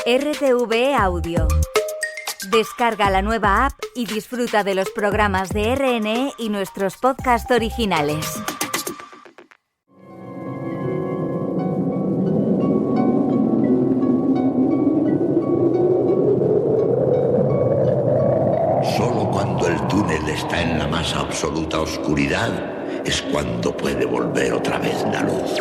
RTV Audio. Descarga la nueva app y disfruta de los programas de RNE y nuestros podcasts originales. Solo cuando el túnel está en la más absoluta oscuridad es cuando puede volver otra vez la luz.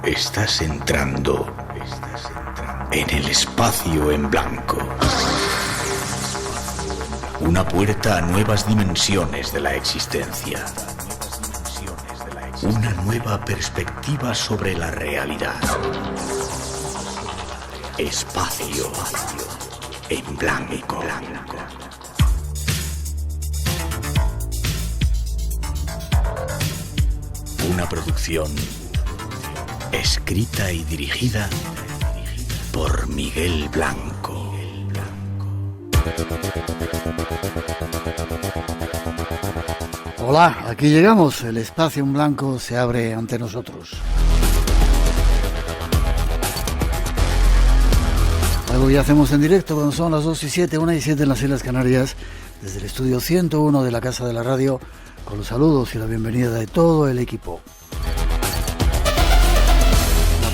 Estás entrando en el espacio en blanco. Una puerta a nuevas dimensiones de la existencia. Una nueva perspectiva sobre la realidad. Espacio en blanco. Una producción escrita y dirigida por Miguel Blanco. Hola, aquí llegamos. El espacio en blanco se abre ante nosotros. Algo que hacemos en directo cuando son las 2:07, 1:07 en las Islas Canarias, desde el estudio 101 de la Casa de la Radio, con los saludos y la bienvenida de todo el equipo.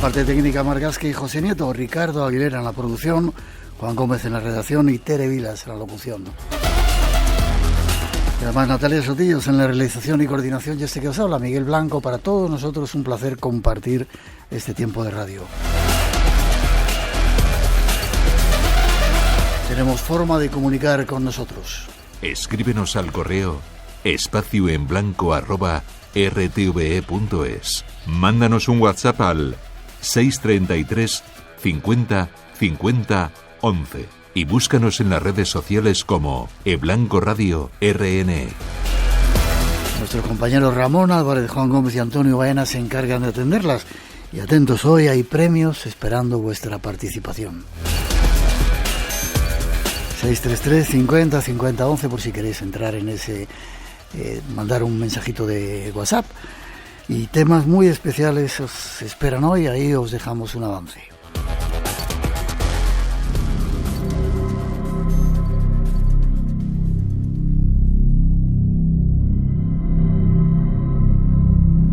Parte técnica Margasque y José Nieto, Ricardo Aguilera en la producción, Juan Gómez en la redacción y Tere Vilas en la locución. Y además Natalia Sotillos en la realización y coordinación, y este que os habla, Miguel Blanco. Para todos nosotros un placer compartir este tiempo de radio. Tenemos forma de comunicar con nosotros. Escríbenos al correo espacioenblanco@rtve.es. Mándanos un WhatsApp al 633 50 50 11 y búscanos en las redes sociales como eBlanco Radio RNE. Nuestros compañeros Ramón Álvarez, Juan Gómez y Antonio Baena se encargan de atenderlas. Y atentos, hoy hay premios esperando vuestra participación. 633 50 50 11 por si queréis entrar en ese, mandar un mensajito de WhatsApp. Y temas muy especiales os esperan hoy, ahí os dejamos un avance.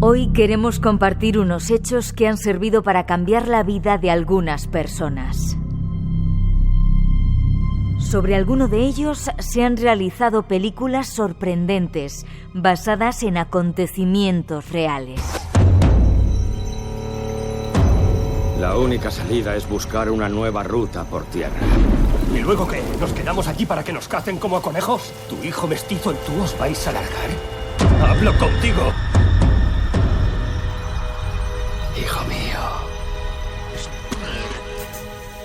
Hoy queremos compartir unos hechos que han servido para cambiar la vida de algunas personas. Sobre alguno de ellos se han realizado películas sorprendentes, basadas en acontecimientos reales. La única salida es buscar una nueva ruta por tierra. ¿Y luego qué? ¿Nos quedamos aquí para que nos cacen como a conejos? ¿Tu hijo mestizo y tú os vais a largar? ¡Hablo contigo! Hijo mío.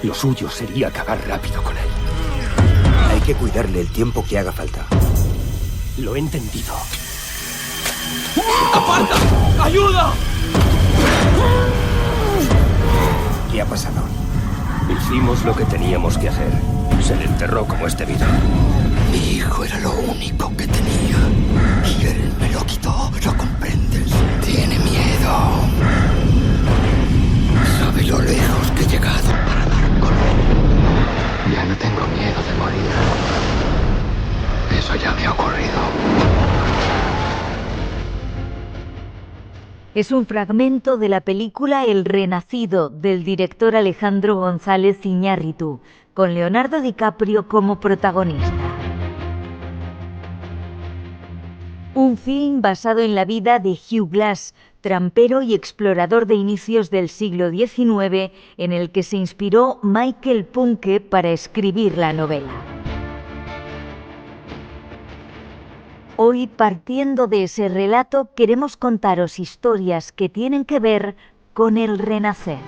Lo suyo sería acabar rápido con él. Hay que cuidarle el tiempo que haga falta. Lo he entendido. ¡Aparta! ¡Ayuda! ¿Qué ha pasado? Hicimos lo que teníamos que hacer. Se le enterró como es debido. Mi hijo era lo único que tenía. Y él me lo quitó. ¿Lo comprendes? Tiene miedo. Sabe lo lejos que he llegado para dar con él. Ya no tengo miedo de morir. Eso ya me ha ocurrido. Es un fragmento de la película El Renacido, del director Alejandro González Iñárritu, con Leonardo DiCaprio como protagonista. Un film basado en la vida de Hugh Glass, trampero y explorador de inicios del siglo XIX, en el que se inspiró Michael Punke para escribir la novela. Hoy, partiendo de ese relato, queremos contaros historias que tienen que ver con el renacer.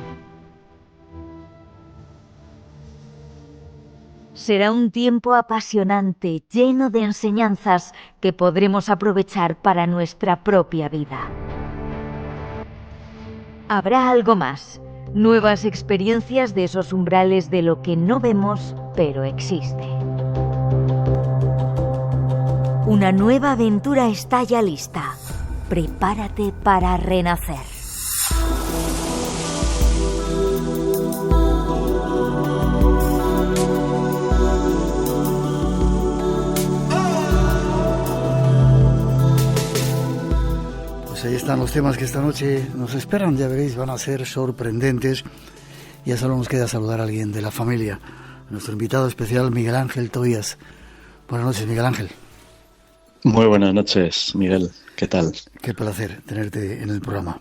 Será un tiempo apasionante, lleno de enseñanzas que podremos aprovechar para nuestra propia vida. Habrá algo más, nuevas experiencias de esos umbrales de lo que no vemos, pero existe. Una nueva aventura está ya lista. Prepárate para renacer. Pues ahí están los temas que esta noche nos esperan, ya veréis, van a ser sorprendentes. Ya solo nos queda saludar a alguien de la familia. Nuestro invitado especial, Miguel Ángel Tobías. Buenas noches, Miguel Ángel. Muy buenas noches, Miguel. ¿Qué tal? Qué placer tenerte en el programa.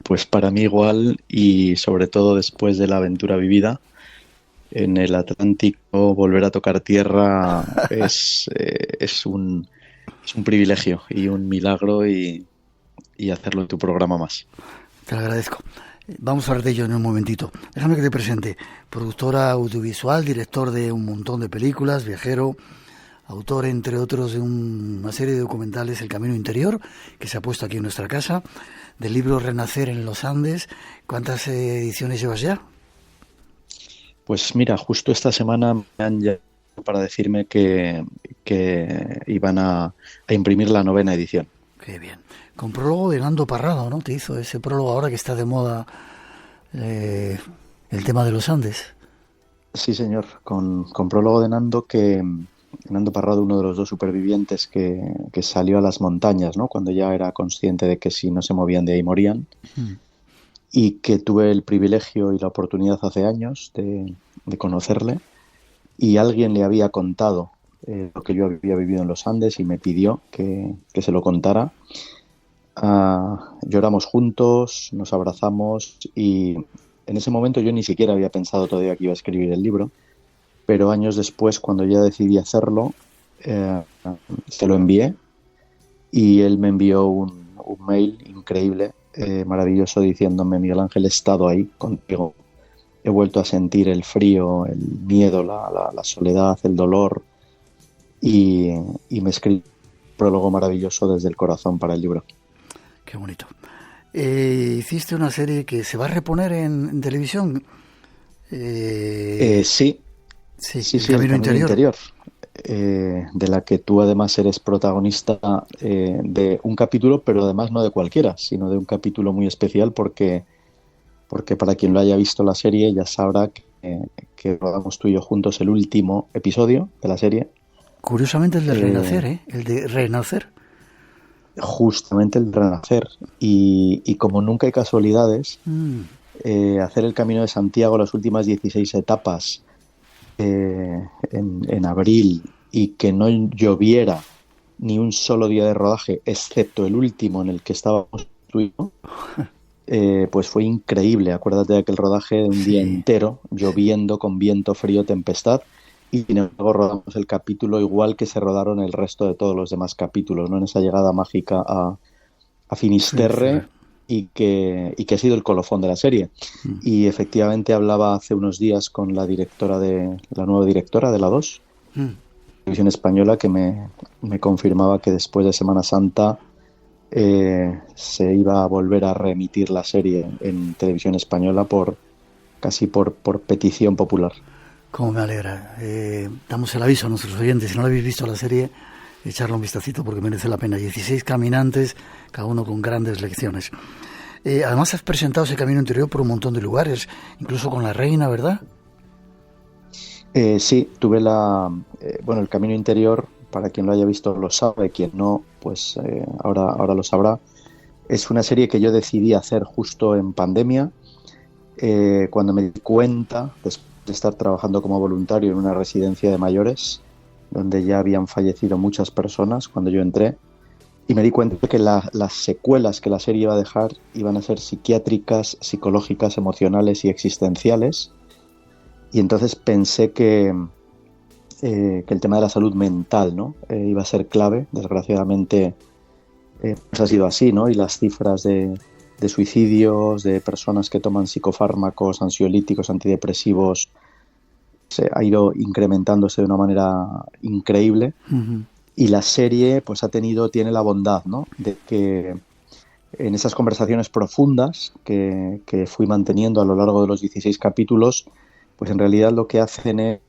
Pues para mí igual, y sobre todo después de la aventura vivida en el Atlántico, volver a tocar tierra es un privilegio y un milagro, y hacerlo en tu programa más. Te lo agradezco. Vamos a hablar de ello en un momentito. Déjame que te presente. Productora audiovisual, director de un montón de películas, viajero, autor, entre otros, de una serie de documentales, El Camino Interior, que se ha puesto aquí en nuestra casa, del libro Renacer en los Andes. ¿Cuántas ediciones llevas ya? Pues mira, justo esta semana me han llamado para decirme que iban a imprimir la 9ª edición. Qué bien. Con prólogo de Nando Parrado, ¿no? Te hizo ese prólogo ahora que está de moda, el tema de los Andes. Sí, señor, con prólogo de Nando, Nando Parrado, uno de los 2 supervivientes que salió a las montañas, ¿no? Cuando ya era consciente de que si no se movían de ahí morían. Y que tuve el privilegio y la oportunidad hace años de conocerle, y alguien le había contado lo que yo había vivido en los Andes y me pidió que se lo contara. Lloramos juntos, nos abrazamos, y en ese momento yo ni siquiera había pensado todavía que iba a escribir el libro, pero años después, cuando ya decidí hacerlo, se lo envié, y él me envió un mail increíble, maravilloso, diciéndome: Miguel Ángel, he estado ahí contigo, he vuelto a sentir el frío, el miedo, la soledad, el dolor, y me escribió un prólogo maravilloso desde el corazón para el libro. Qué bonito. Hiciste una serie que se va a reponer en televisión. Sí, El Camino Interior. De la que tú además eres protagonista, de un capítulo, pero además no de cualquiera, sino de un capítulo muy especial, porque para quien lo haya visto la serie ya sabrá que rodamos tú y yo juntos el último episodio de la serie. Curiosamente el de Renacer, el de Renacer. Justamente el de Renacer. Y como nunca hay casualidades, hacer el Camino de Santiago, las últimas 16 etapas, en abril, y que no lloviera ni un solo día de rodaje, excepto el último en el que estábamos tú y yo, pues fue increíble. Acuérdate de aquel rodaje de un día entero, lloviendo, con viento, frío, tempestad, y sin embargo rodamos el capítulo igual que se rodaron el resto de todos los demás capítulos, ¿no? En esa llegada mágica a Finisterre, y que ha sido el colofón de la serie. Y efectivamente hablaba hace unos días con la nueva directora de la 2, Televisión Española, que me confirmaba que después de Semana Santa se iba a volver a reemitir la serie en Televisión Española casi por petición popular. Cómo me alegra. Damos el aviso a nuestros oyentes: si no lo habéis visto la serie, echarle un vistacito porque merece la pena. 16 caminantes, cada uno con grandes lecciones. Además has presentado ese Camino Interior por un montón de lugares, incluso con la reina, ¿verdad? Sí, tuve el Camino Interior, para quien lo haya visto lo sabe, quien no, pues ahora lo sabrá. Es una serie que yo decidí hacer justo en pandemia, cuando me di cuenta, después de estar trabajando como voluntario en una residencia de mayores, donde ya habían fallecido muchas personas cuando yo entré, y me di cuenta de que las secuelas que la serie iba a dejar iban a ser psiquiátricas, psicológicas, emocionales y existenciales. Y entonces pensé que el tema de la salud mental, ¿no? Iba a ser clave. Desgraciadamente pues ha sido así, ¿no? Y las cifras de suicidios, de personas que toman psicofármacos, ansiolíticos, antidepresivos, ha ido incrementándose de una manera increíble. Y la serie pues tiene la bondad, ¿no? De que en esas conversaciones profundas que fui manteniendo a lo largo de los 16 capítulos, pues en realidad lo que hacen es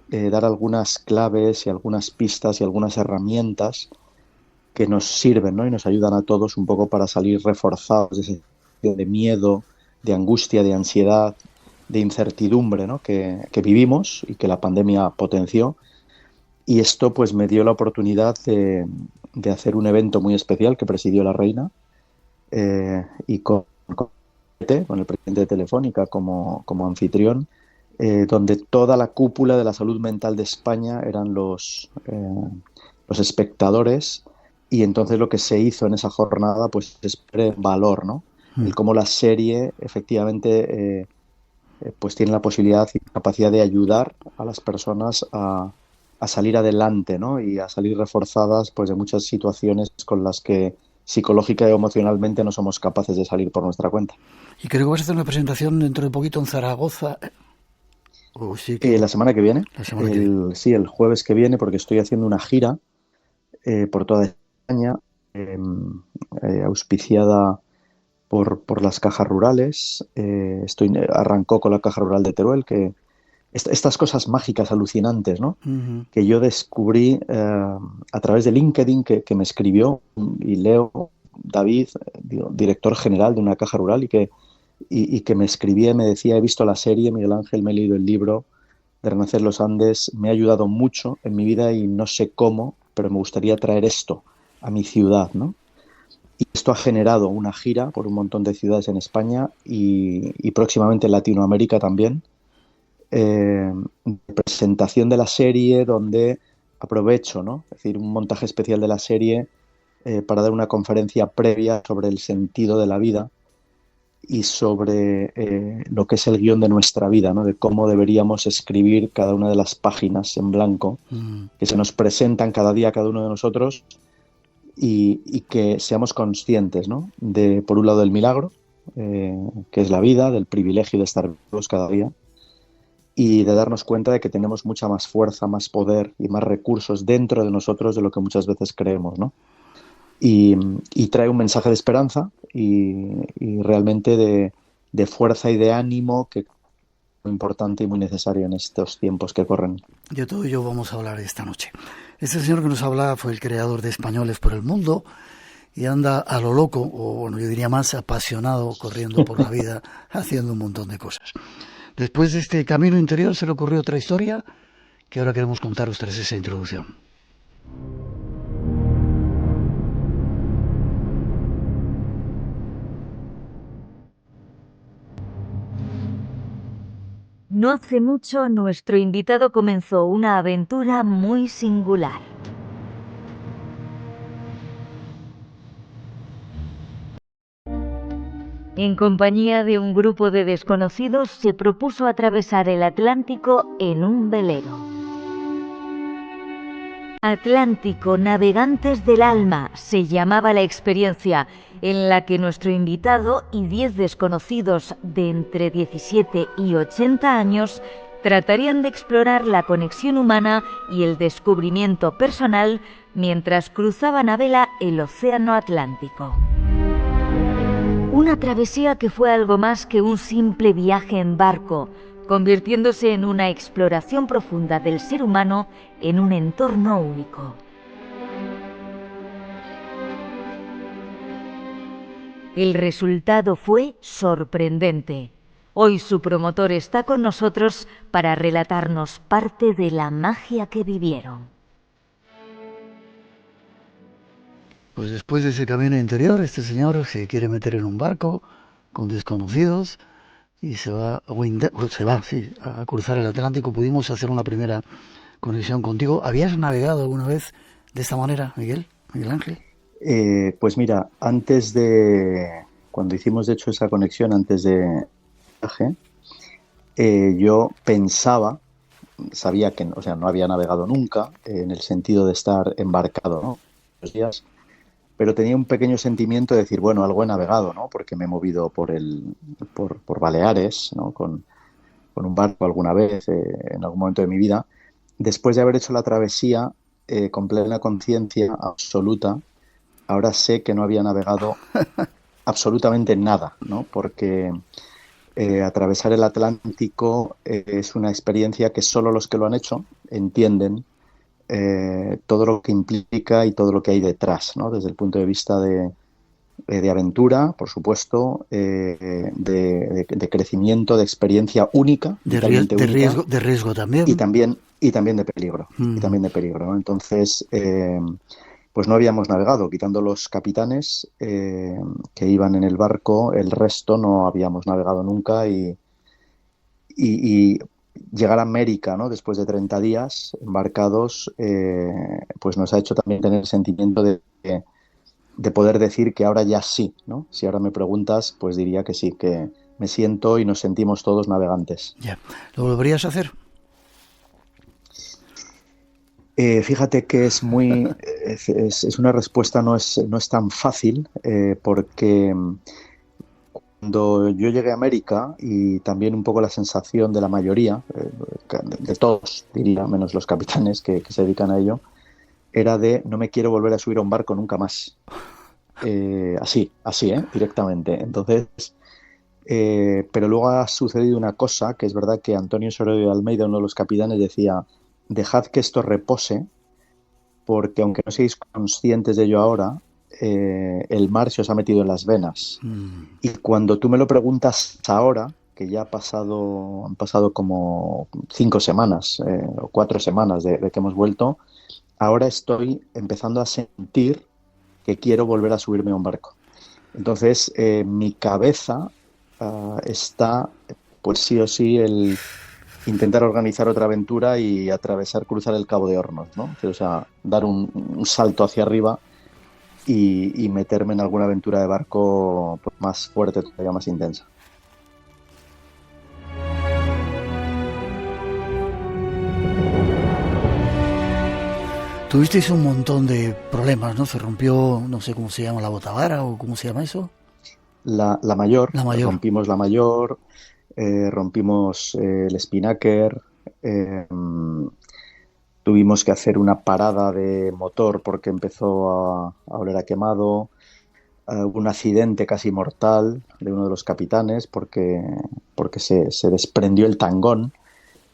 dar algunas claves y algunas pistas y algunas herramientas que nos sirven, ¿no? Y nos ayudan a todos un poco para salir reforzados de esa situación de miedo, de angustia, de ansiedad, de incertidumbre, ¿no? que vivimos y que la pandemia potenció. Y esto pues me dio la oportunidad de hacer un evento muy especial que presidió la reina, y con el presidente de Telefónica como anfitrión, donde toda la cúpula de la salud mental de España eran los espectadores, y entonces lo que se hizo en esa jornada pues es poner en valor, ¿no? El cómo la serie efectivamente pues tiene la posibilidad y capacidad de ayudar a las personas a salir adelante, ¿no? Y a salir reforzadas pues de muchas situaciones con las que psicológica y emocionalmente no somos capaces de salir por nuestra cuenta. Y creo que vas a hacer una presentación dentro de poquito en Zaragoza. La semana que viene. Sí, el jueves que viene, porque estoy haciendo una gira por toda España, auspiciada por las cajas rurales. Arrancó con la Caja Rural de Teruel, que estas cosas mágicas, alucinantes, ¿no? Uh-huh. Que yo descubrí a través de LinkedIn, que me escribió y Leo David, director general de una caja rural, y que me escribía y me decía: he visto la serie, Miguel Ángel, me he leído el libro de Renacer los Andes, me ha ayudado mucho en mi vida y no sé cómo, pero me gustaría traer esto a mi ciudad, ¿no? Y esto ha generado una gira por un montón de ciudades en España y próximamente en Latinoamérica también. Presentación de la serie, donde aprovecho, ¿no? Es decir, un montaje especial de la serie para dar una conferencia previa sobre el sentido de la vida y sobre lo que es el guión de nuestra vida, ¿no? De cómo deberíamos escribir cada una de las páginas en blanco que se nos presentan cada día a cada uno de nosotros, y que seamos conscientes, ¿no? De, por un lado, del milagro, que es la vida, del privilegio de estar vivos cada día, y de darnos cuenta de que tenemos mucha más fuerza, más poder y más recursos dentro de nosotros de lo que muchas veces creemos, ¿no? Y trae un mensaje de esperanza y realmente de fuerza y de ánimo, que es muy importante y muy necesario en estos tiempos que corren. De todo ello vamos a hablar esta noche. Este señor que nos habla fue el creador de Españoles por el Mundo y anda a lo loco, o bueno, yo diría más apasionado, corriendo por la vida, haciendo un montón de cosas. Después de este camino interior se le ocurrió otra historia que ahora queremos contaros tras esa introducción. No hace mucho nuestro invitado comenzó una aventura muy singular. En compañía de un grupo de desconocidos se propuso atravesar el Atlántico en un velero. Atlántico, navegantes del alma, se llamaba la experiencia, en la que nuestro invitado y 10 desconocidos de entre 17 y 80 años tratarían de explorar la conexión humana y el descubrimiento personal mientras cruzaban a vela el océano Atlántico. Una travesía que fue algo más que un simple viaje en barco, convirtiéndose en una exploración profunda del ser humano en un entorno único. El resultado fue sorprendente. Hoy su promotor está con nosotros para relatarnos parte de la magia que vivieron. Pues después de ese camino interior, este señor se quiere meter en un barco con desconocidos y se va a cruzar el Atlántico. Pudimos hacer una primera conexión contigo. ¿Habías navegado alguna vez de esta manera, Miguel Ángel? Pues mira, cuando hicimos de hecho esa conexión antes de viaje, yo sabía que, o sea, no había navegado nunca en el sentido de estar embarcado, ¿no? Los días, pero tenía un pequeño sentimiento de decir, bueno, algo he navegado, ¿no? Porque me he movido por Baleares, ¿no? Con un barco alguna vez, en algún momento de mi vida. Después de haber hecho la travesía con plena conciencia absoluta, ahora sé que no había navegado absolutamente nada, ¿no? Porque atravesar el Atlántico es una experiencia que solo los que lo han hecho entienden todo lo que implica y todo lo que hay detrás, ¿no? Desde el punto de vista de aventura, por supuesto, de crecimiento, de experiencia única, de riesgo también. Y también de peligro. Y también de peligro, ¿no? Entonces, pues no habíamos navegado, quitando los capitanes que iban en el barco, el resto no habíamos navegado nunca y llegar a América, ¿no? Después de 30 días embarcados, pues nos ha hecho también tener el sentimiento de poder decir que ahora ya sí, ¿no? Si ahora me preguntas, pues diría que sí, que me siento y nos sentimos todos navegantes. Ya. ¿Lo volverías a hacer? Fíjate que es una respuesta no es tan fácil, porque cuando yo llegué a América, y también un poco la sensación de la mayoría, de todos, diría, menos los capitanes que se dedican a ello, era de no me quiero volver a subir a un barco nunca más. Así, directamente. Entonces, pero luego ha sucedido una cosa, que es verdad que Antonio Sororio de Almeida, uno de los capitanes, decía: dejad que esto repose, porque aunque no seáis conscientes de ello ahora, el mar se os ha metido en las venas. Y cuando tú me lo preguntas ahora, que ya han pasado como 5 semanas o 4 semanas de que hemos vuelto, ahora estoy empezando a sentir que quiero volver a subirme a un barco. Entonces, mi cabeza está, pues sí o sí, el intentar organizar otra aventura y cruzar el Cabo de Hornos, ¿no? O sea, dar un salto hacia arriba y meterme en alguna aventura de barco, pues, más fuerte, todavía más intensa. Tuvisteis un montón de problemas, ¿no? Se rompió, no sé cómo se llama, la botavara, o cómo se llama eso. La mayor. Rompimos la mayor, rompimos el spinnaker, tuvimos que hacer una parada de motor porque empezó a oler a quemado. Hubo un accidente casi mortal de uno de los capitanes porque se desprendió el tangón,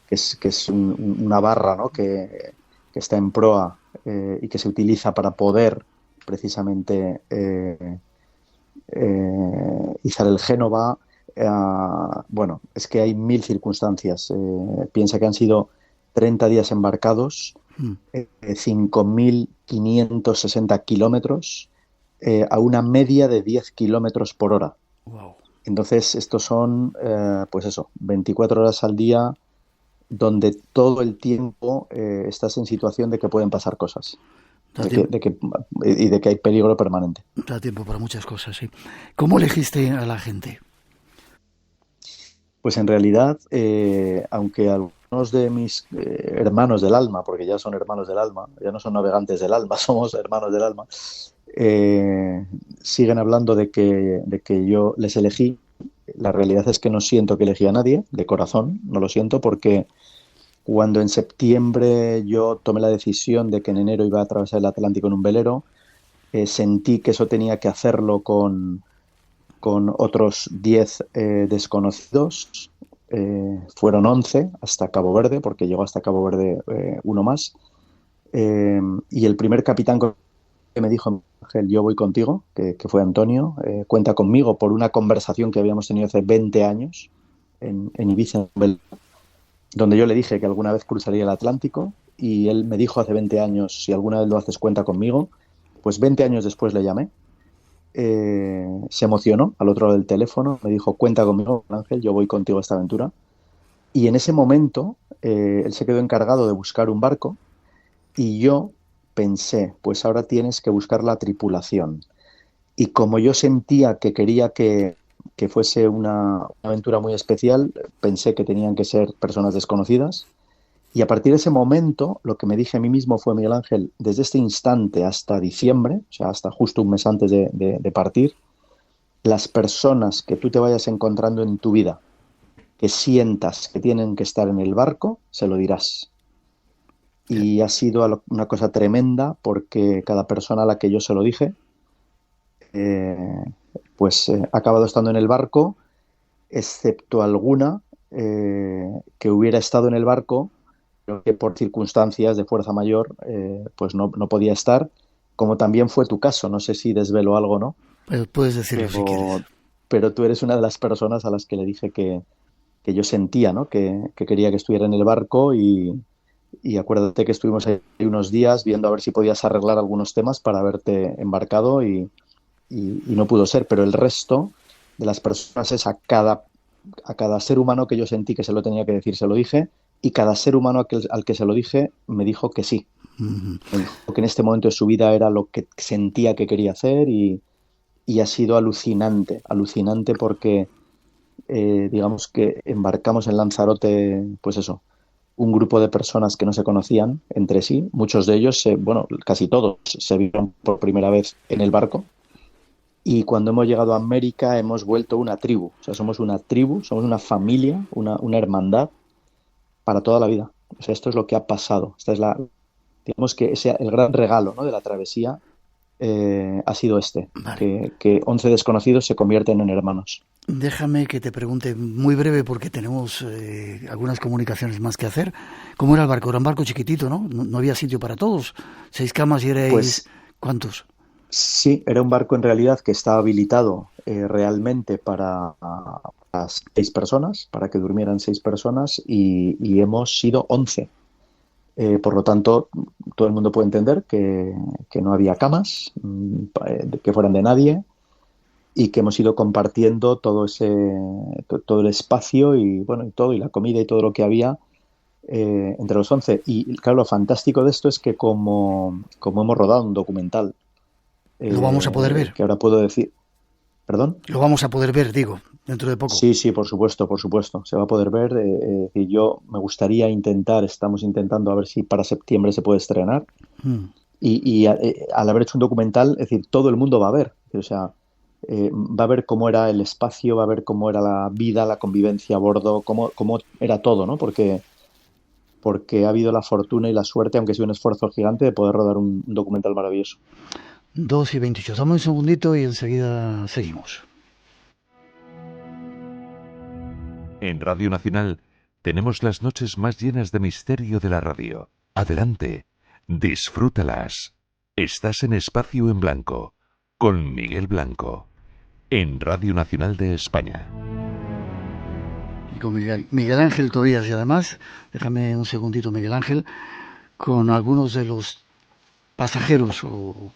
que es una barra, ¿no? que está en proa y que se utiliza para poder precisamente izar el Génova. Bueno, es que hay 1000 circunstancias. Piensa que han sido 30 días embarcados, 5.560 kilómetros, a una media de 10 kilómetros por hora. Wow. Entonces, estos son, 24 horas al día, donde todo el tiempo estás en situación de que pueden pasar cosas. De que hay peligro permanente. Da tiempo para muchas cosas, sí. ¿Cómo elegiste a la gente? Pues en realidad, aunque algunos de mis hermanos del alma, porque ya son hermanos del alma, ya no son navegantes del alma, somos hermanos del alma, siguen hablando de que yo les elegí. La realidad es que no siento que elegí a nadie, de corazón, no lo siento, porque cuando en septiembre yo tomé la decisión de que en enero iba a atravesar el Atlántico en un velero, sentí que eso tenía que hacerlo con otros 10 desconocidos. Fueron 11 hasta Cabo Verde, porque llegó hasta Cabo Verde uno más. Y el primer capitán que me dijo: Ángel, yo voy contigo, que fue Antonio, cuenta conmigo, por una conversación que habíamos tenido hace 20 años en Ibiza, donde yo le dije que alguna vez cruzaría el Atlántico, y él me dijo hace 20 años: si alguna vez lo haces, cuenta conmigo. Pues 20 años después le llamé, se emocionó al otro lado del teléfono, me dijo: cuenta conmigo, Ángel, yo voy contigo a esta aventura. Y en ese momento él se quedó encargado de buscar un barco, y yo pensé: pues ahora tienes que buscar la tripulación. Y como yo sentía que quería que fuese una aventura muy especial, pensé que tenían que ser personas desconocidas. Y a partir de ese momento, lo que me dije a mí mismo fue: Miguel Ángel, desde este instante hasta diciembre, o sea, hasta justo un mes antes de partir, las personas que tú te vayas encontrando en tu vida, que sientas que tienen que estar en el barco, se lo dirás. Y ha sido una cosa tremenda, porque cada persona a la que yo se lo dije, ha acabado estando en el barco, excepto alguna que hubiera estado en el barco que por circunstancias de fuerza mayor pues no podía estar, como también fue tu caso. No sé si desvelo algo, ¿no? Pues puedes decirlo si quieres. Pero tú eres una de las personas a las que le dije que yo sentía, ¿no? Que quería que estuviera en el barco y acuérdate que estuvimos ahí unos días viendo a ver si podías arreglar algunos temas para haberte embarcado y no pudo ser. Pero el resto de las personas es a cada ser humano que yo sentí que se lo tenía que decir, se lo dije, y cada ser humano al que se lo dije me dijo que sí. Me dijo que en este momento de su vida era lo que sentía que quería hacer y ha sido alucinante porque digamos que embarcamos en Lanzarote, pues eso, un grupo de personas que no se conocían entre sí. Muchos de ellos, casi todos, se vieron por primera vez en el barco. Y cuando hemos llegado a América hemos vuelto una tribu. O sea, somos una tribu, somos una familia, una hermandad para toda la vida. O sea, esto es lo que ha pasado. Esta es digamos que el gran regalo, ¿no?, de la travesía ha sido vale. que 11 desconocidos se convierten en hermanos. Déjame que te pregunte muy breve porque tenemos algunas comunicaciones más que hacer. ¿Cómo era el barco? Era un barco chiquitito, ¿no? No había sitio para todos. 6 camas y erais... Pues, ¿cuántos? Sí, era un barco en realidad que estaba habilitado realmente para 6 personas, para que durmieran 6 personas y hemos sido 11. Por lo tanto, todo el mundo puede entender que no había camas, que fueran de nadie, y que hemos ido compartiendo todo el espacio y la comida y todo lo que había entre los 11. Y claro, lo fantástico de esto es que como hemos rodado un documental, ¿lo vamos a poder ver? Que ahora puedo decir. ¿Perdón? Lo vamos a poder ver, digo, dentro de poco. Sí, por supuesto. Se va a poder ver. Y yo me gustaría estamos intentando a ver si para septiembre se puede estrenar. Y al haber hecho un documental, es decir, todo el mundo va a ver. O sea, va a ver cómo era el espacio, va a ver cómo era la vida, la convivencia a bordo, cómo era todo, ¿no? Porque ha habido la fortuna y la suerte, aunque sea un esfuerzo gigante, de poder rodar un documental maravilloso. 2:28. Dame un segundito y enseguida seguimos. En Radio Nacional tenemos las noches más llenas de misterio de la radio. Adelante, disfrútalas. Estás en Espacio en Blanco, con Miguel Blanco, en Radio Nacional de España. Y con Miguel Ángel Tobías, y además, déjame un segundito, Miguel Ángel, con algunos de los pasajeros o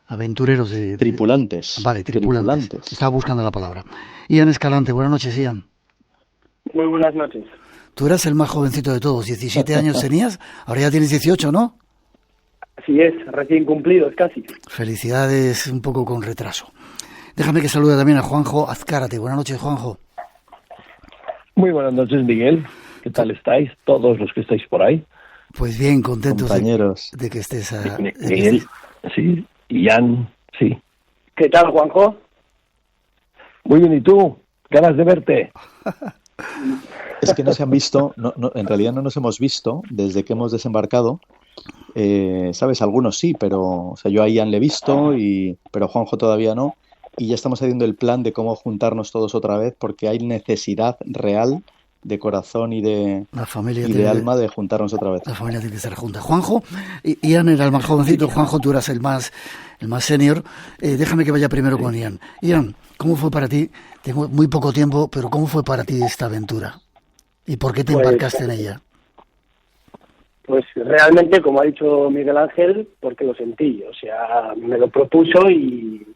aventureros de... Tripulantes. Vale, tripulantes. Estaba buscando la palabra. Ian Escalante, buenas noches, Ian. Muy buenas noches. Tú eras el más jovencito de todos, 17 años tenías, ahora ya tienes 18, ¿no? Así es, recién cumplidos casi. Felicidades, un poco con retraso. Déjame que salude también a Juanjo Azcárate. Buenas noches, Juanjo. Muy buenas noches, Miguel. ¿Qué tal estáis? Todos los que estáis por ahí. Pues bien, contentos compañeros de que estés Miguel, sí. Ian, sí. ¿Qué tal, Juanjo? Muy bien, ¿y tú? Ganas de verte. Es que no se han visto, en realidad no nos hemos visto desde que hemos desembarcado. ¿Sabes? Algunos sí, pero yo a Ian le he visto, pero Juanjo todavía no. Y ya estamos haciendo el plan de cómo juntarnos todos otra vez, porque hay necesidad real de corazón y de alma de juntarnos otra vez. La familia tiene que estar junta. Juanjo, Ian era el más jovencito, Juanjo, tú eras el más senior. Déjame que vaya primero con Ian. Ian, ¿cómo fue para ti? Tengo muy poco tiempo, pero ¿cómo fue para ti esta aventura? ¿Y por qué te embarcaste en ella? Pues realmente, como ha dicho Miguel Ángel, porque lo sentí. O sea, me lo propuso y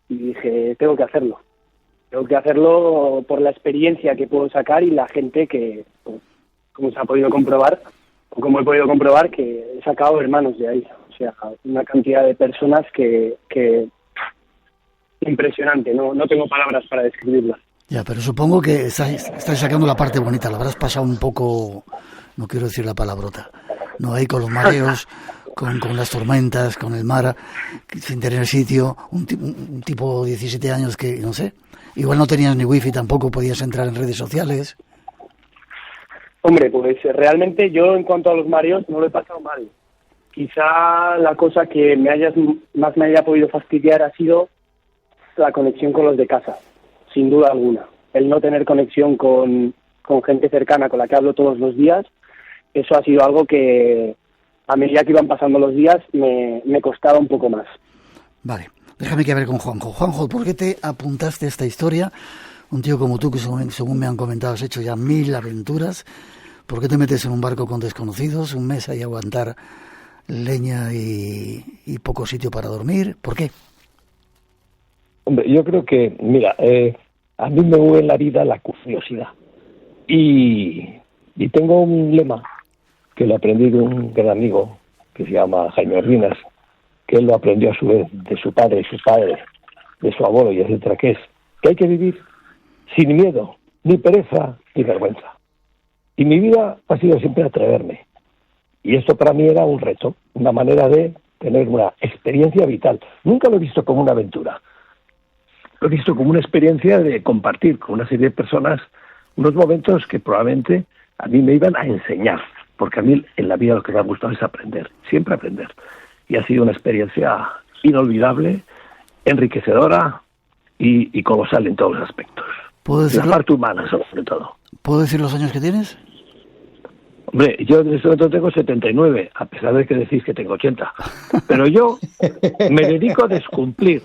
dije, tengo que hacerlo. Tengo que hacerlo por la experiencia que puedo sacar y la gente que, como se ha podido comprobar, o como he podido comprobar, que he sacado hermanos de ahí. O sea, una cantidad de personas que impresionante. No tengo palabras para describirlas. Ya, pero supongo que estáis sacando la parte bonita. La habrás pasado un poco, no quiero decir la palabrota, no ahí con los mareos, con las tormentas, con el mar, sin tener sitio, un tipo de 17 años que, no sé, igual no tenías ni wifi tampoco, podías entrar en redes sociales. Hombre, pues realmente yo en cuanto a los mareos no lo he pasado mal. Quizá la cosa que más me haya podido fastidiar ha sido la conexión con los de casa, sin duda alguna. El no tener conexión con gente cercana con la que hablo todos los días eso ha sido algo que a medida que iban pasando los días me costaba un poco más. Vale, déjame que hable con Juanjo. Juanjo, ¿por qué te apuntaste a esta historia? Un tío como tú, que según me han comentado has hecho ya 1000 aventuras. ¿Por qué te metes en un barco con desconocidos, un mes ahí a aguantar leña y poco sitio para dormir? ¿Por qué? Hombre, yo creo que, mira, a mí me mueve en la vida la curiosidad. Y tengo un lema que lo aprendí de un gran amigo que se llama Jaime Ordinas, que él lo aprendió a su vez de su padre, de su abuelo y etcétera, que es que hay que vivir sin miedo, ni pereza, ni vergüenza. Y mi vida ha sido siempre atreverme. Y esto para mí era un reto, una manera de tener una experiencia vital. Nunca lo he visto como una aventura. Lo he visto como una experiencia de compartir con una serie de personas unos momentos que probablemente a mí me iban a enseñar. Porque a mí en la vida lo que me ha gustado es aprender, siempre aprender. Y ha sido una experiencia inolvidable, enriquecedora y colosal en todos los aspectos. La parte humana, sobre todo. ¿Puedo decir los años que tienes? Hombre, yo en este momento tengo 79, a pesar de que decís que tengo 80. Pero yo me dedico a descumplir.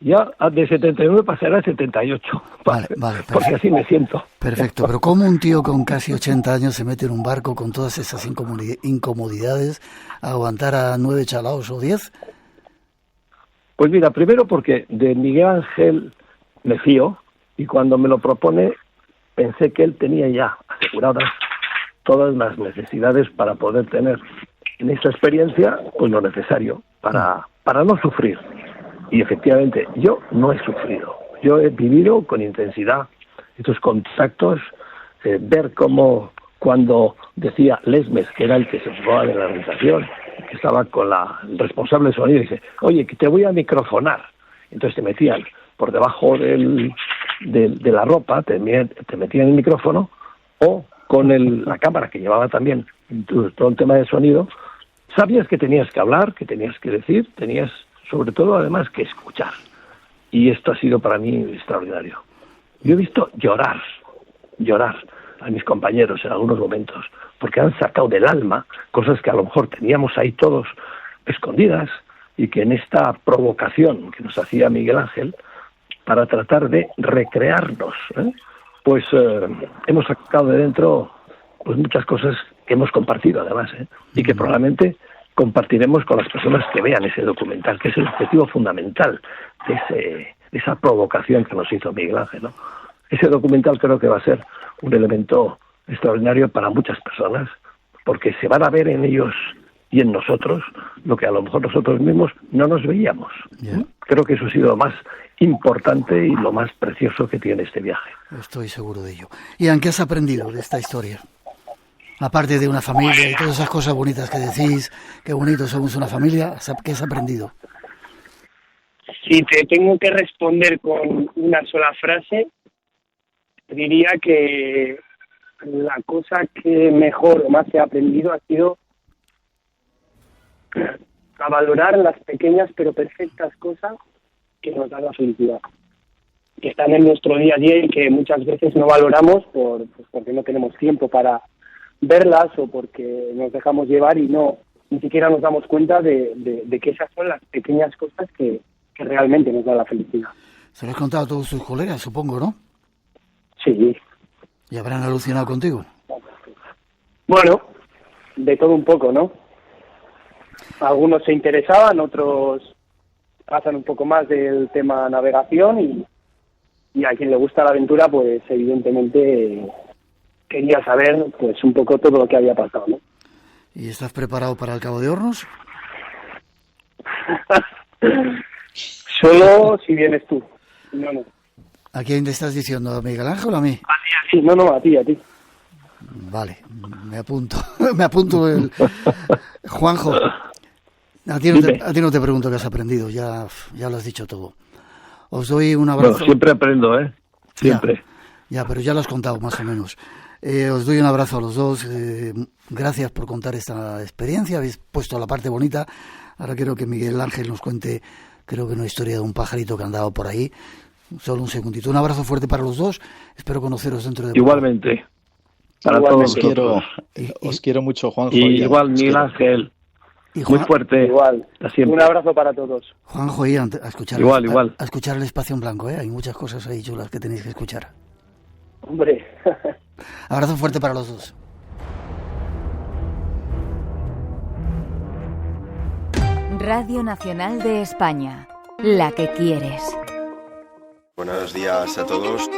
Ya de 79 pasaré a 78. Vale, porque así me siento. Perfecto, pero ¿cómo un tío con casi 80 años se mete en un barco con todas esas incomodidades a aguantar a 9 chalaos o 10? Pues mira, primero porque de Miguel Ángel me fío, y cuando me lo propone pensé que él tenía ya aseguradas todas las necesidades para poder tener en esta experiencia pues lo necesario para no sufrir. Y efectivamente, yo no he sufrido. Yo he vivido con intensidad estos contactos, ver cómo cuando decía Lesmes, que era el que se ocupaba de la organización, que estaba con el responsable de sonido, y dice, oye, que te voy a microfonar. Entonces te metían por debajo de la ropa, te metían el micrófono, o con la cámara que llevaba también todo el tema de sonido, sabías que tenías que hablar, que tenías que decir, tenías sobre todo además que escuchar. Y esto ha sido para mí extraordinario. Yo he visto llorar a mis compañeros en algunos momentos, porque han sacado del alma cosas que a lo mejor teníamos ahí todos escondidas, y que en esta provocación que nos hacía Miguel Ángel para tratar de recrearnos, pues hemos sacado de dentro pues muchas cosas que hemos compartido además, y que probablemente compartiremos con las personas que vean ese documental, que es el objetivo fundamental de esa provocación que nos hizo Miguel Ángel, ¿no? Ese documental creo que va a ser un elemento extraordinario para muchas personas, porque se van a ver en ellos y en nosotros lo que a lo mejor nosotros mismos no nos veíamos. Yeah. Creo que eso ha sido lo más importante y lo más precioso que tiene este viaje. Estoy seguro de ello. Ian, ¿qué has aprendido de esta historia? Aparte de una familia y todas esas cosas bonitas que decís, qué bonito somos una familia, ¿qué has aprendido? Si te tengo que responder con una sola frase, diría que la cosa que mejor o más he aprendido ha sido a valorar las pequeñas pero perfectas cosas que nos dan la felicidad, que están en nuestro día a día y que muchas veces no valoramos porque no tenemos tiempo para verlas o porque nos dejamos llevar y ni siquiera nos damos cuenta de que esas son las pequeñas cosas que realmente nos dan la felicidad. Se lo has contado a todos tus colegas, supongo, ¿no? Sí. ¿Y habrán alucinado contigo? Bueno, de todo un poco, ¿no? Algunos se interesaban, otros pasan un poco más del tema navegación y a quien le gusta la aventura, pues evidentemente quería saber pues un poco todo lo que había pasado, ¿no? ¿Y estás preparado para el Cabo de Hornos? Solo si vienes tú. No. ¿A quién te estás diciendo? ¿A Miguel Ángel o a mí? A ti. No, a ti. Vale, me apunto. Me apunto Juanjo, a ti no te pregunto qué has aprendido, ya lo has dicho todo. Os doy un abrazo. Bueno, siempre aprendo, Siempre. Ya, pero ya lo has contado más o menos. Os doy un abrazo a los dos. Gracias por contar esta experiencia. Habéis puesto la parte bonita. Ahora quiero que Miguel Ángel nos cuente, creo que una historia de un pajarito que andaba por ahí. Solo un segundito. Un abrazo fuerte para los dos. Espero conoceros dentro de Igualmente. Para todos os quiero mucho, Juanjo. Y igual, Miguel Ángel. Muy fuerte. Igual. Un abrazo para todos. Juanjo, y a escuchar, igual. A escuchar el Espacio en Blanco, ¿eh? Hay muchas cosas ahí chulas que tenéis que escuchar. Hombre. Abrazo fuerte para los dos. Radio Nacional de España, la que quieres. Buenos días a todos.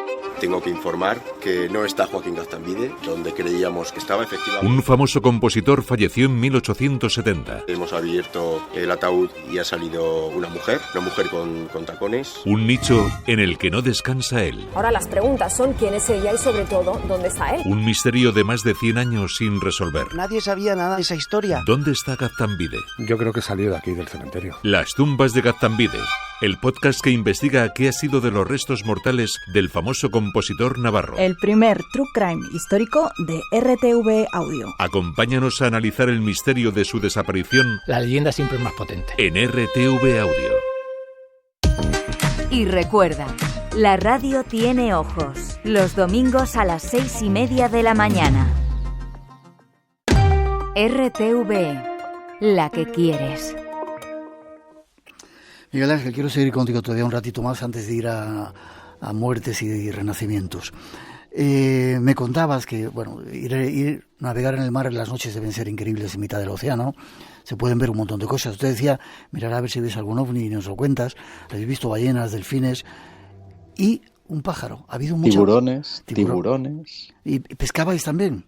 Tengo que informar que no está Joaquín Gaztambide, donde creíamos que estaba, efectivamente. Un famoso compositor falleció en 1870. Hemos abierto el ataúd y ha salido una mujer con tacones. Un nicho en el que no descansa él. Ahora las preguntas son quién es ella y sobre todo, ¿dónde está él? Un misterio de más de 100 años sin resolver. Nadie sabía nada de esa historia. ¿Dónde está Gaztambide? Yo creo que salió de aquí, del cementerio. Las tumbas de Gaztambide, el podcast que investiga qué ha sido de los restos mortales del famoso compositor navarro. El primer true crime histórico de RTV Audio. Acompáñanos a analizar el misterio de su desaparición. La leyenda siempre es más potente. En RTV Audio. Y recuerda, la radio tiene ojos. Los domingos a las 6:30 de la mañana. RTV, la que quieres. Miguel Ángel, quiero seguir contigo todavía un ratito más antes de ir a muertes y renacimientos. Me contabas que, bueno, ir navegar en el mar en las noches deben ser increíbles en mitad del océano. Se pueden ver un montón de cosas. Usted decía, mirar a ver si ves algún ovni y nos lo cuentas. Habéis visto ballenas, delfines y un pájaro. Ha habido muchos tiburones. ¿Y pescabais también?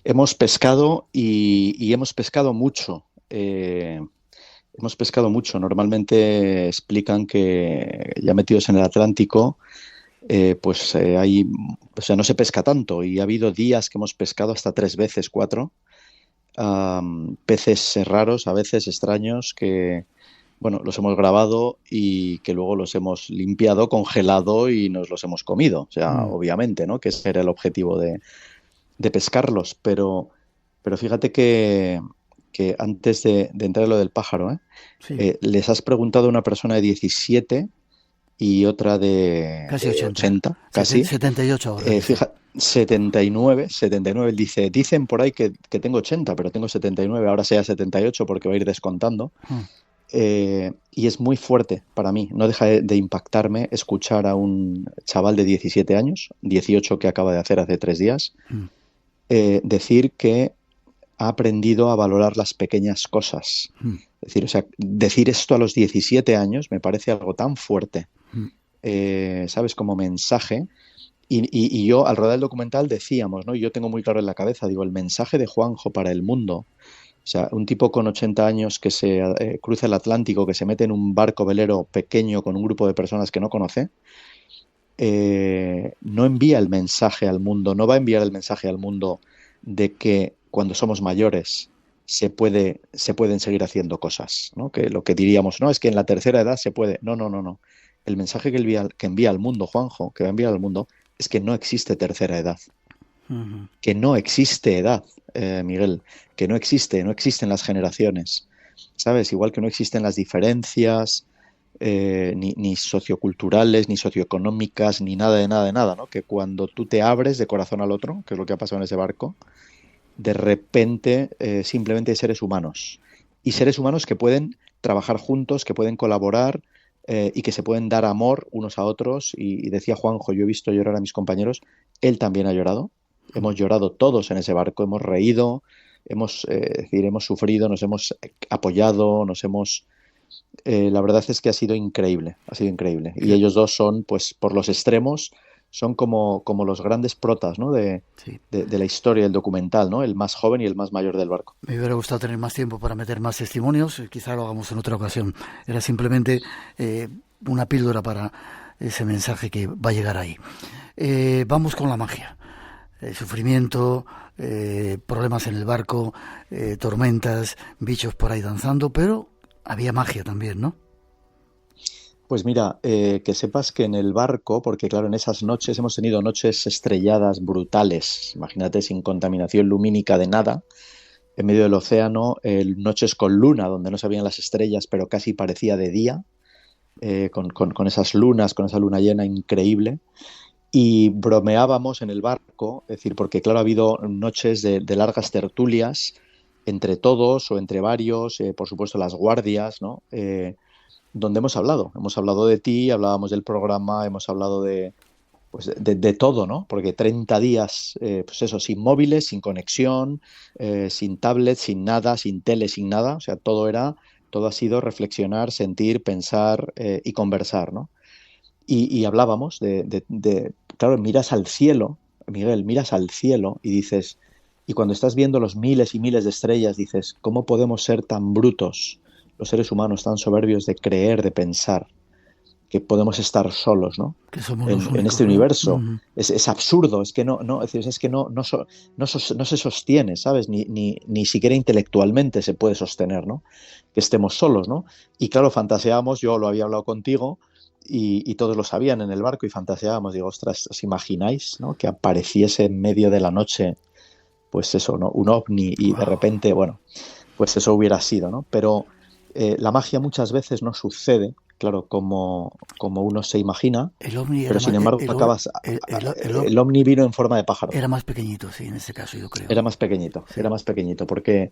Hemos pescado y hemos pescado mucho. Hemos pescado mucho. Normalmente explican que ya metidos en el Atlántico, hay, o sea, no se pesca tanto, y ha habido días que hemos pescado hasta 3 veces, 4, peces raros, a veces extraños, que bueno, los hemos grabado y que luego los hemos limpiado, congelado y nos los hemos comido. O sea, obviamente, ¿no? Que ese era el objetivo de pescarlos, pero fíjate que antes de entrar en lo del pájaro, sí. Les has preguntado a una persona de 17 y otra de casi 80, casi 78 ahora. Fíjate, 79, dicen por ahí que tengo 80, pero tengo 79, ahora sea 78 porque va a ir descontando. Y es muy fuerte para mí, no deja de impactarme escuchar a un chaval de 17 años, 18 que acaba de hacer hace 3 días, decir que ha aprendido a valorar las pequeñas cosas. Decir esto a los 17 años me parece algo tan fuerte, ¿sabes? Como mensaje. Y yo, al rodar el documental, decíamos, ¿no? Yo tengo muy claro en la cabeza, digo, el mensaje de Juanjo para el mundo. O sea, un tipo con 80 años que se cruza el Atlántico, que se mete en un barco velero pequeño con un grupo de personas que no conoce, no envía el mensaje al mundo, no va a enviar el mensaje al mundo de que cuando somos mayores se pueden seguir haciendo cosas, ¿no? Que lo que diríamos, no, es que en la tercera edad se puede. No. El mensaje que envía al mundo, Juanjo, que va a enviar al mundo, es que no existe tercera edad. Que no existe edad, Miguel, que no existen las generaciones, ¿sabes? Igual que no existen las diferencias, ni socioculturales, ni socioeconómicas, ni nada de nada, ¿no? Que cuando tú te abres de corazón al otro, que es lo que ha pasado en ese barco, de repente simplemente hay seres humanos, y seres humanos que pueden trabajar juntos, que pueden colaborar, y que se pueden dar amor unos a otros. Y decía Juanjo, yo he visto llorar a mis compañeros, él también ha llorado. Hemos llorado todos en ese barco, hemos reído, hemos sufrido, nos hemos apoyado, la verdad es que ha sido increíble. Y ellos dos son, pues, por los extremos, son como los grandes protas, ¿no? de la historia del documental, ¿no? El más joven y el más mayor del barco. Me hubiera gustado tener más tiempo para meter más testimonios, quizá lo hagamos en otra ocasión. Era simplemente una píldora para ese mensaje que va a llegar ahí. Vamos con la magia. Sufrimiento, problemas en el barco, tormentas, bichos por ahí danzando, pero había magia también, ¿no? Pues mira, que sepas que en el barco, porque claro, en esas noches hemos tenido noches estrelladas brutales, imagínate, sin contaminación lumínica de nada, en medio del océano, noches con luna, donde no se veían las estrellas, pero casi parecía de día, con esas lunas, con esa luna llena increíble. y bromeábamos en el barco, es decir, porque claro, ha habido noches de largas tertulias entre todos o entre varios, por supuesto las guardias, ¿no? Donde hemos hablado de ti, hablábamos del programa, hemos hablado de todo, ¿no? Porque 30 días, pues eso, sin móviles, sin conexión, sin tablet, sin nada, sin tele, sin nada, o sea, todo ha sido reflexionar, sentir, pensar y conversar, ¿no? Y hablábamos claro, miras al cielo, Miguel, miras al cielo y dices, y cuando estás viendo los miles y miles de estrellas, dices, ¿cómo podemos ser tan brutos, los seres humanos, tan soberbios de creer, de pensar que podemos estar solos, ¿no? Que somos en este universo? Es absurdo, es que no se sostiene, ¿sabes? Ni siquiera intelectualmente se puede sostener, ¿no? Que estemos solos, ¿no? Y claro, fantaseábamos, yo lo había hablado contigo, y todos lo sabían en el barco, y fantaseábamos, digo, ostras, ¿os imagináis, ¿no? Que apareciese en medio de la noche, pues eso, ¿no? Un ovni, y de repente, bueno, pues eso hubiera sido, ¿no? Pero la magia muchas veces no sucede, claro, como uno se imagina, pero sin embargo el ovni vino en forma de pájaro. Era más pequeñito, sí, en este caso yo creo. Era más pequeñito, porque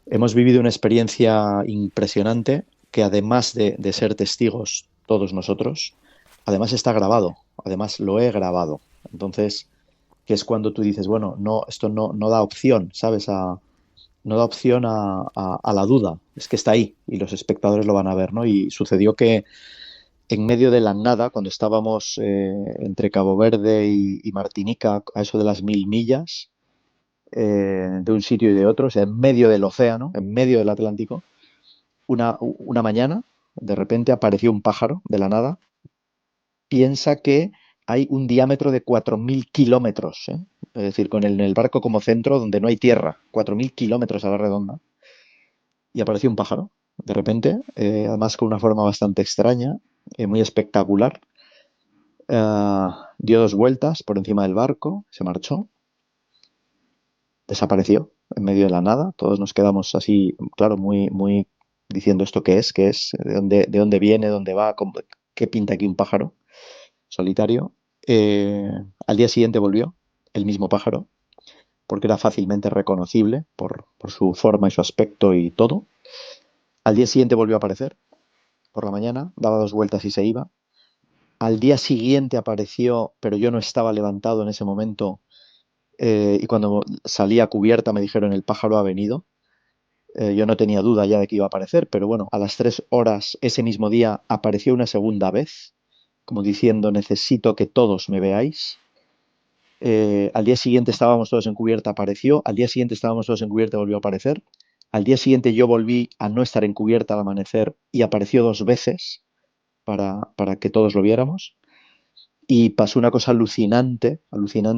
hemos vivido una experiencia impresionante que además de ser testigos todos nosotros, además está grabado, además lo he grabado. Entonces, que es cuando tú dices, bueno, no, esto no da opción, ¿sabes? No da opción a la duda, es que está ahí y los espectadores lo van a ver, ¿no? Y sucedió que en medio de la nada, cuando estábamos entre Cabo Verde y Martinica, a eso de las 1000 millas, de un sitio y de otro, o sea, en medio del océano, en medio del Atlántico, una mañana, de repente apareció un pájaro de la nada. Piensa que hay un diámetro de 4.000 kilómetros, ¿eh? Es decir, con el barco como centro donde no hay tierra, 4.000 kilómetros a la redonda. Y apareció un pájaro, de repente, además con una forma bastante extraña, muy espectacular. Dio 2 vueltas por encima del barco, se marchó, desapareció en medio de la nada. Todos nos quedamos así, claro, muy, muy diciendo esto qué es, de dónde viene, dónde va, qué pinta aquí un pájaro solitario. Al día siguiente volvió el mismo pájaro, porque era fácilmente reconocible por su forma y su aspecto y todo. Al día siguiente volvió a aparecer, por la mañana, daba 2 vueltas y se iba. Al día siguiente apareció, pero yo no estaba levantado en ese momento, y cuando salí a cubierta me dijeron, el pájaro ha venido. Yo no tenía duda ya de que iba a aparecer, pero bueno, a las 3 horas ese mismo día apareció una segunda vez, como diciendo, necesito que todos me veáis. Al día siguiente estábamos todos en cubierta, apareció. Al día siguiente estábamos todos en cubierta, volvió a aparecer. Al día siguiente yo volví a no estar en cubierta al amanecer y apareció 2 veces para que todos lo viéramos. Y pasó una cosa alucinante,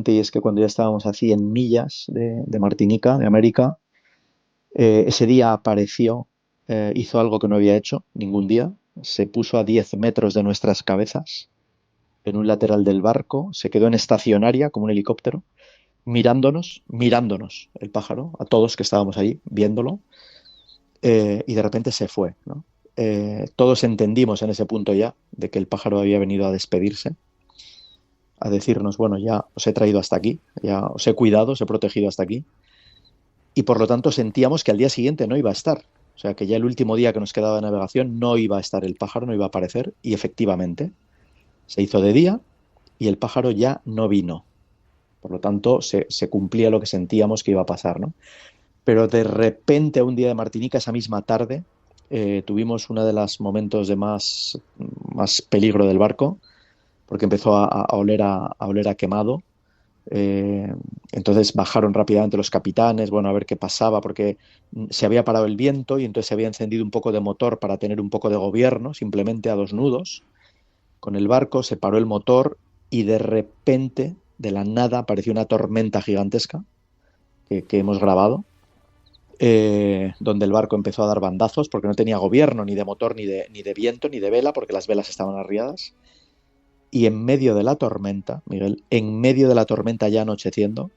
y es que cuando ya estábamos a 100 millas de Martinica, de América, ese día apareció, hizo algo que no había hecho ningún día, se puso a 10 metros de nuestras cabezas, en un lateral del barco, se quedó en estacionaria como un helicóptero, mirándonos el pájaro, a todos que estábamos allí viéndolo, y de repente se fue, ¿no? Todos entendimos en ese punto ya de que el pájaro había venido a despedirse, a decirnos, bueno, ya os he traído hasta aquí, ya os he cuidado, os he protegido hasta aquí, y por lo tanto sentíamos que al día siguiente no iba a estar, o sea, que ya el último día que nos quedaba de navegación no iba a estar el pájaro, no iba a aparecer, y efectivamente se hizo de día y el pájaro ya no vino. Por lo tanto, se cumplía lo que sentíamos que iba a pasar, ¿no? Pero de repente, un día de Martinica, esa misma tarde, tuvimos uno de los momentos de más peligro del barco, porque empezó a oler a quemado. Entonces bajaron rápidamente los capitanes, bueno, a ver qué pasaba, porque se había parado el viento y entonces se había encendido un poco de motor para tener un poco de gobierno, simplemente a 2 nudos. Con el barco se paró el motor y de repente, de la nada, apareció una tormenta gigantesca que hemos grabado, donde el barco empezó a dar bandazos porque no tenía gobierno ni de motor, ni de viento, ni de vela, porque las velas estaban arriadas. Y en medio de la tormenta, Miguel, en medio de la tormenta ya anocheciendo,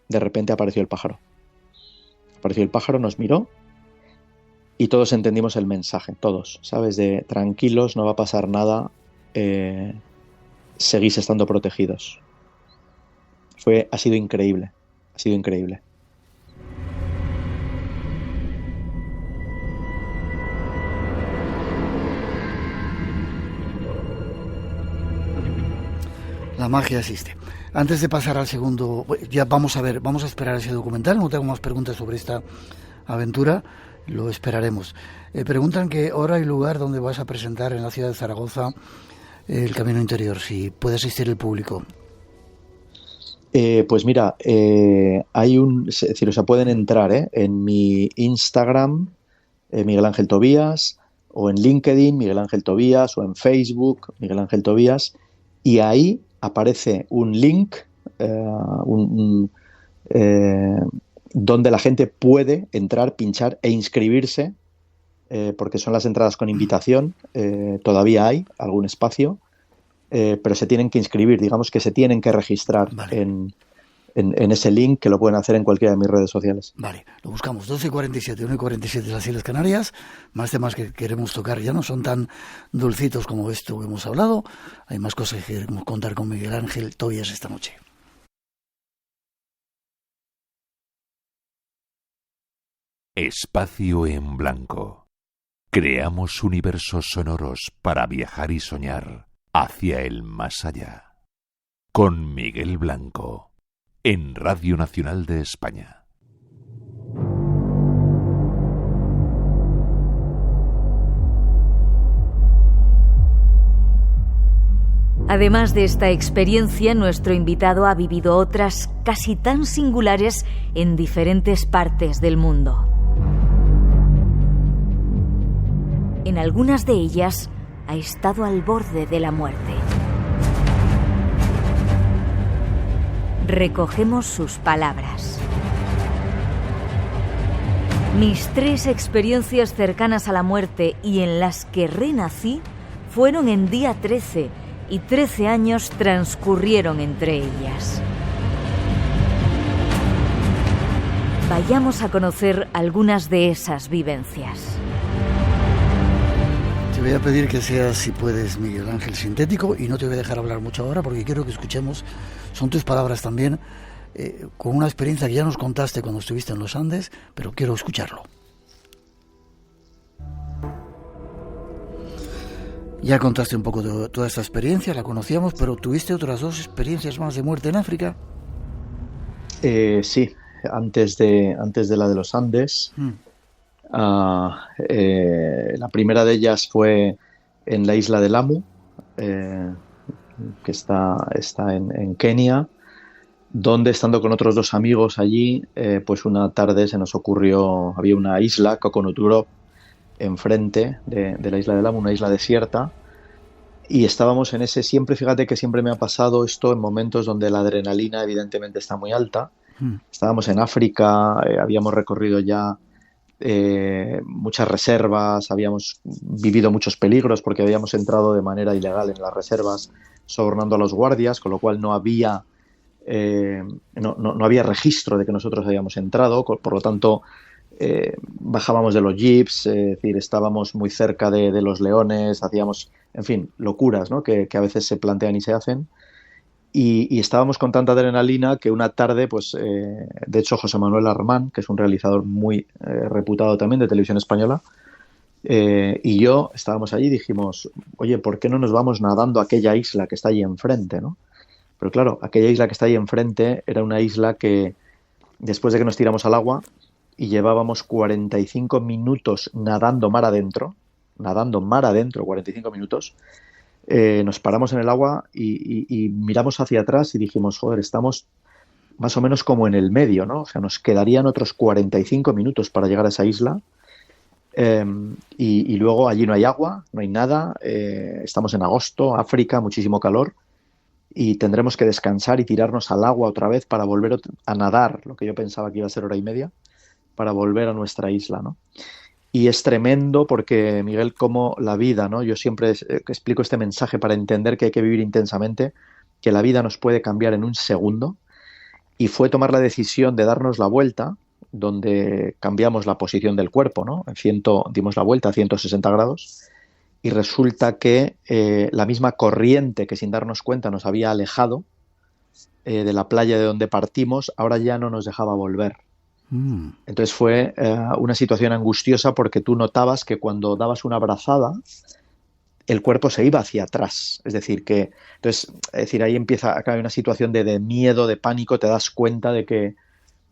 de repente apareció el pájaro. Apareció el pájaro, nos miró y todos entendimos el mensaje, todos, ¿sabes? De tranquilos, no va a pasar nada, seguís estando protegidos. Ha sido increíble, ha sido increíble. La magia existe. Antes de pasar al segundo, ya vamos a esperar ese documental. No tengo más preguntas sobre esta aventura, lo esperaremos. Preguntan qué hora y lugar donde vas a presentar en la ciudad de Zaragoza el Camino Interior, si puede asistir el público. Pues mira, pueden entrar en mi Instagram, Miguel Ángel Tobías, o en LinkedIn, Miguel Ángel Tobías, o en Facebook, Miguel Ángel Tobías, y ahí aparece un link donde la gente puede entrar, pinchar e inscribirse, porque son las entradas con invitación. Todavía hay algún espacio, pero se tienen que inscribir, digamos que se tienen que registrar en ese link, que lo pueden hacer en cualquiera de mis redes sociales. Vale, lo buscamos. 12:47, 1:47 de las Islas Canarias. Más temas que queremos tocar, ya no son tan dulcitos como esto que hemos hablado. Hay más cosas que queremos contar con Miguel Ángel Tobías esta noche. Espacio en Blanco. Creamos universos sonoros para viajar y soñar hacia el más allá. Con Miguel Blanco, en Radio Nacional de España. Además de esta experiencia, nuestro invitado ha vivido otras casi tan singulares en diferentes partes del mundo. En algunas de ellas ha estado al borde de la muerte. Recogemos sus palabras. Mis 3 experiencias cercanas a la muerte y en las que renací fueron en día 13 y 13 años transcurrieron entre ellas. Vayamos a conocer algunas de esas vivencias. Te voy a pedir que seas, si puedes, Miguel Ángel, sintético, y no te voy a dejar hablar mucho ahora porque quiero que escuchemos, son tus palabras también, con una experiencia que ya nos contaste cuando estuviste en los Andes, pero quiero escucharlo. Ya contaste un poco de toda esta experiencia, la conocíamos, pero ¿tuviste otras 2 experiencias más de muerte en África? Sí, antes de la de los Andes. La primera de ellas fue en la isla de Lamu, que está en Kenia, donde, estando con otros 2 amigos allí, pues una tarde se nos ocurrió, había una isla, Coconut Grove, enfrente de la isla de Lamu, una isla desierta, y estábamos en ese, fíjate que siempre me ha pasado esto en momentos donde la adrenalina evidentemente está muy alta. Estábamos en África, habíamos recorrido ya muchas reservas, habíamos vivido muchos peligros porque habíamos entrado de manera ilegal en las reservas, sobornando a los guardias, con lo cual no había registro de que nosotros habíamos entrado, por lo tanto bajábamos de los jeeps, es decir, estábamos muy cerca de los leones, hacíamos, en fin, locuras, ¿no? que a veces se plantean y se hacen. Y estábamos con tanta adrenalina que una tarde, pues, de hecho, José Manuel Armán, que es un realizador muy reputado también de televisión española, y yo estábamos allí y dijimos, oye, ¿por qué no nos vamos nadando a aquella isla que está allí enfrente, ¿no? Pero claro, aquella isla que está ahí enfrente era una isla que, después de que nos tiramos al agua y llevábamos 45 minutos nadando mar adentro, 45 minutos, nos paramos en el agua y miramos hacia atrás y dijimos, joder, estamos más o menos como en el medio, ¿no? O sea, nos quedarían otros 45 minutos para llegar a esa isla, y luego allí no hay agua, no hay nada, estamos en agosto, África, muchísimo calor, y tendremos que descansar y tirarnos al agua otra vez para volver a nadar, lo que yo pensaba que iba a ser hora y media, para volver a nuestra isla, ¿no? Y es tremendo porque, Miguel, como la vida, ¿no? Yo siempre explico este mensaje para entender que hay que vivir intensamente, que la vida nos puede cambiar en un segundo, y fue tomar la decisión de darnos la vuelta, donde cambiamos la posición del cuerpo, ¿no? Dimos la vuelta a 160 grados, y resulta que la misma corriente que sin darnos cuenta nos había alejado de la playa de donde partimos, ahora ya no nos dejaba volver. Entonces fue una situación angustiosa porque tú notabas que cuando dabas una abrazada, el cuerpo se iba hacia atrás. Es decir, ahí empieza a caer una situación de miedo, de pánico, te das cuenta de que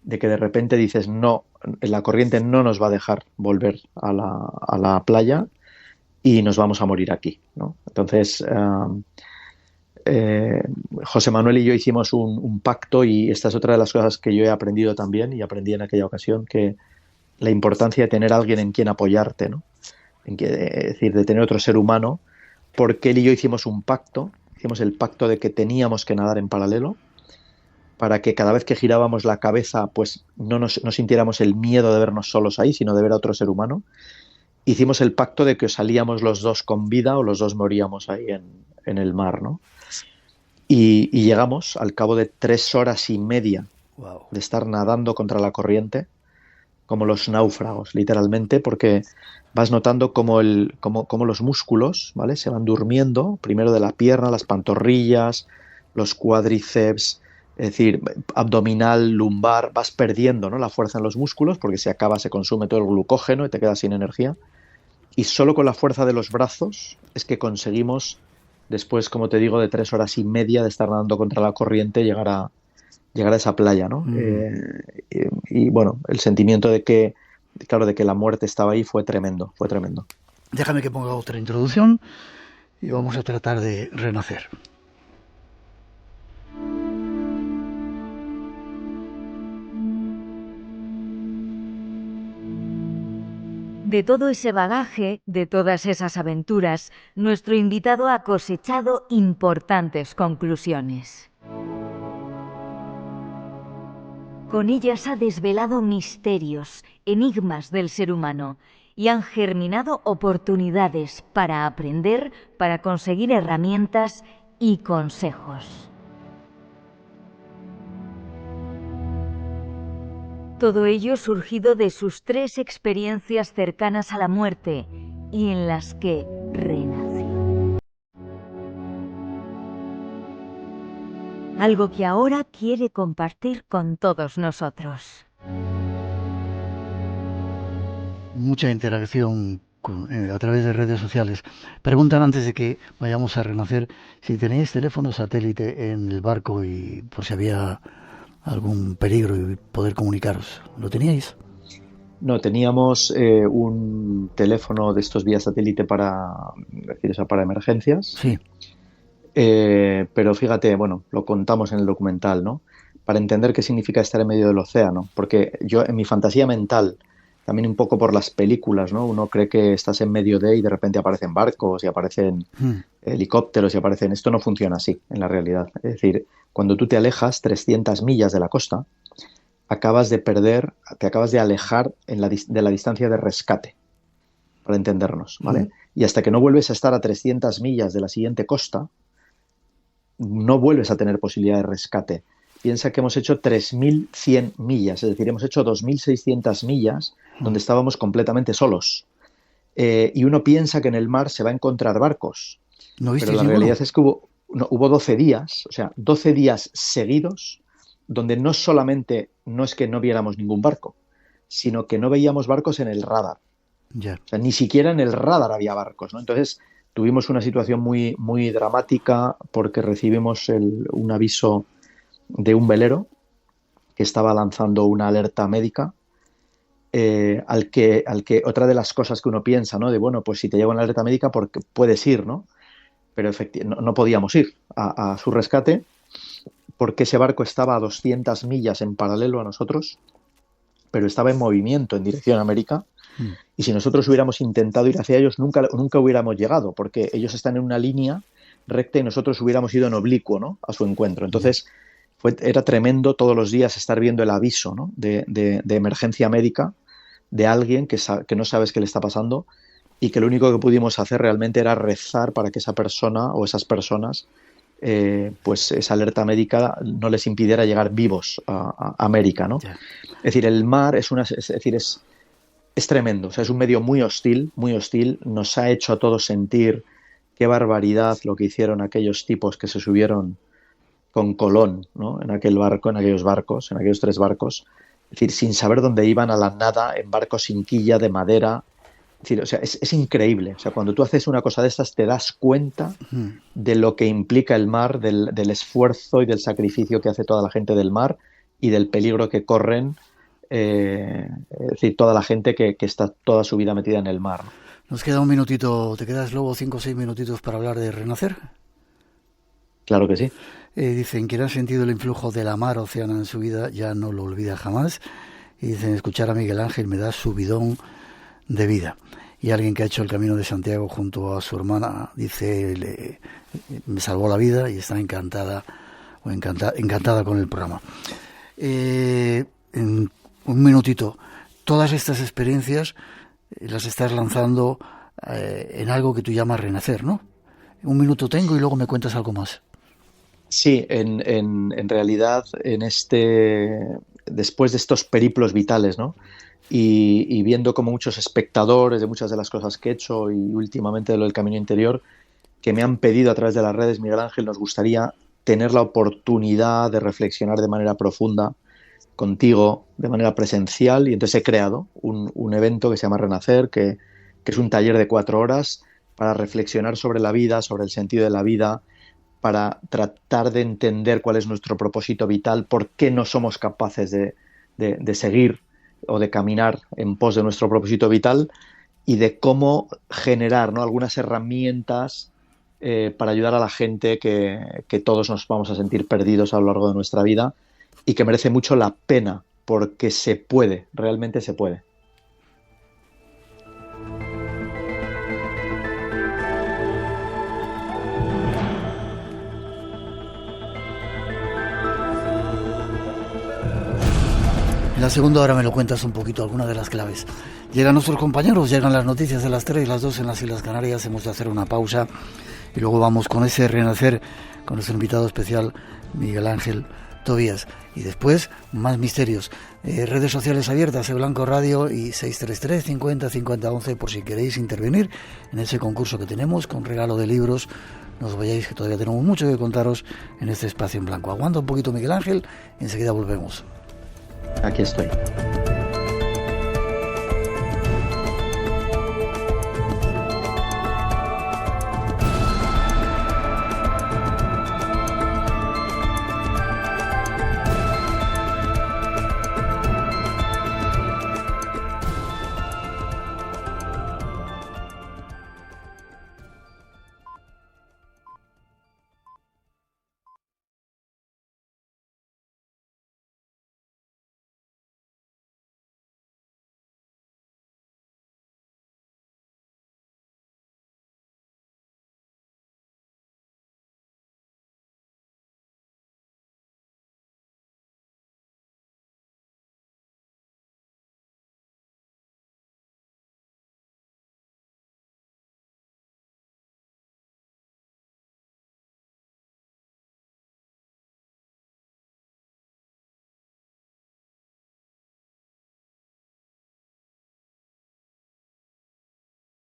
de repente dices, no, la corriente no nos va a dejar volver a la playa y nos vamos a morir aquí, ¿no? Entonces, José Manuel y yo hicimos un pacto, y esta es otra de las cosas que yo he aprendido también, y aprendí en aquella ocasión, que la importancia de tener a alguien en quien apoyarte, ¿no? Es decir, de tener otro ser humano, porque él y yo hicimos un pacto, hicimos el pacto de que teníamos que nadar en paralelo, para que cada vez que girábamos la cabeza, pues no sintiéramos el miedo de vernos solos ahí, sino de ver a otro ser humano. Hicimos el pacto de que salíamos los dos con vida o los dos moríamos ahí en el mar, ¿no? Y llegamos al cabo de 3 horas y media de estar nadando contra la corriente, como los náufragos, literalmente, porque vas notando como los músculos, ¿vale?, se van durmiendo, primero de la pierna, las pantorrillas, los cuádriceps, es decir, abdominal, lumbar, vas perdiendo, ¿no?, la fuerza en los músculos porque se consume todo el glucógeno y te quedas sin energía. Y solo con la fuerza de los brazos es que conseguimos, después, como te digo, de 3 horas y media de estar nadando contra la corriente, llegar a esa playa, ¿no? Y bueno, el sentimiento de que la muerte estaba ahí fue tremendo, fue tremendo. Déjame que ponga otra introducción y vamos a tratar de renacer. De todo ese bagaje, de todas esas aventuras, nuestro invitado ha cosechado importantes conclusiones. Con ellas ha desvelado misterios, enigmas del ser humano, y han germinado oportunidades para aprender, para conseguir herramientas y consejos. Todo ello surgido de sus 3 experiencias cercanas a la muerte y en las que renació. Algo que ahora quiere compartir con todos nosotros. Mucha interacción a través de redes sociales. Preguntan antes de que vayamos a renacer si tenéis teléfono satélite en el barco y por si había algún peligro y poder comunicaros. ¿Lo teníais? No, teníamos un teléfono de estos vía satélite para emergencias. Sí. Pero fíjate, bueno, lo contamos en el documental, ¿no? Para entender qué significa estar en medio del océano. Porque yo, en mi fantasía mental, también un poco por las películas, ¿no? Uno cree que estás en medio de y de repente aparecen barcos y aparecen helicópteros y aparecen... Esto no funciona así en la realidad. Es decir, cuando tú te alejas 300 millas de la costa, te acabas de alejar de la distancia de rescate, para entendernos, ¿vale? Y hasta que no vuelves a estar a 300 millas de la siguiente costa, no vuelves a tener posibilidad de rescate. Piensa que hemos hecho 3.100 millas, es decir, hemos hecho 2.600 millas donde estábamos completamente solos. Y uno piensa que en el mar se va a encontrar barcos. ¿No visteis pero la ninguno? realidad es que hubo 12 días, o sea, 12 días seguidos, donde no solamente no es que no viéramos ningún barco, sino que no veíamos barcos en el radar. Ya. O sea, ni siquiera en el radar había barcos, ¿no? Entonces tuvimos una situación muy, muy dramática porque recibimos un aviso de un velero que estaba lanzando una alerta médica, al que otra de las cosas que uno piensa, ¿no? De bueno, pues si te llega una alerta médica, porque puedes ir, ¿no? Pero no podíamos ir a su rescate porque ese barco estaba a 200 millas en paralelo a nosotros, pero estaba en movimiento en dirección a América. Y si nosotros hubiéramos intentado ir hacia ellos, nunca hubiéramos llegado, porque ellos están en una línea recta y nosotros hubiéramos ido en oblicuo, ¿no?, a su encuentro. Entonces era tremendo todos los días estar viendo el aviso, ¿no?, de emergencia médica de alguien que no sabes qué le está pasando, y que lo único que pudimos hacer realmente era rezar para que esa persona o esas personas, pues esa alerta médica no les impidiera llegar vivos a América, ¿no? Ya. Es decir, el mar es es tremendo. O sea, es un medio muy hostil, nos ha hecho a todos sentir qué barbaridad lo que hicieron aquellos tipos que se subieron con Colón, ¿no? En aquellos 3 barcos, es decir, sin saber dónde iban, a la nada, en barcos sin quilla, de madera. Es decir, o sea, es increíble. O sea, cuando tú haces una cosa de estas te das cuenta de lo que implica el mar, del esfuerzo y del sacrificio que hace toda la gente del mar y del peligro que corren, es decir, toda la gente que está toda su vida metida en el mar. Nos queda un minutito, ¿te quedas luego 5 o 6 minutitos para hablar de Renacer? Claro que sí. Dicen, quien ha sentido el influjo de la mar Océana en su vida ya no lo olvida jamás. Y dicen, escuchar a Miguel Ángel me da subidón de vida. Y alguien que ha hecho el Camino de Santiago junto a su hermana, dice, me salvó la vida y está encantada con el programa. En un minutito, todas estas experiencias las estás lanzando en algo que tú llamas Renacer, ¿no? Un minuto tengo y luego me cuentas algo más. Sí, en realidad, después de estos periplos vitales, ¿no? Y viendo como muchos espectadores de muchas de las cosas que he hecho y últimamente de lo del Camino Interior, que me han pedido a través de las redes, Miguel Ángel, nos gustaría tener la oportunidad de reflexionar de manera profunda contigo, de manera presencial, y entonces he creado un evento que se llama Renacer, que es un taller de 4 horas para reflexionar sobre la vida, sobre el sentido de la vida, para tratar de entender cuál es nuestro propósito vital, por qué no somos capaces de seguir o de caminar en pos de nuestro propósito vital, y de cómo generar, ¿no?, algunas herramientas para ayudar a la gente que todos nos vamos a sentir perdidos a lo largo de nuestra vida y que merece mucho la pena, porque se puede, realmente se puede. En la segunda hora me lo cuentas un poquito, algunas de las claves. Llegan nuestros compañeros, llegan las noticias de las 3, las 2 en las Islas Canarias. Hemos de hacer una pausa y luego vamos con ese Renacer con nuestro invitado especial, Miguel Ángel Tobías. Y después, más misterios. Redes sociales abiertas, Blanco Radio y 633 50 50 11 por si queréis intervenir en ese concurso que tenemos con regalo de libros. No os vayáis, que todavía tenemos mucho que contaros en este espacio en blanco. Aguanta un poquito, Miguel Ángel, y enseguida volvemos. Aquí estoy.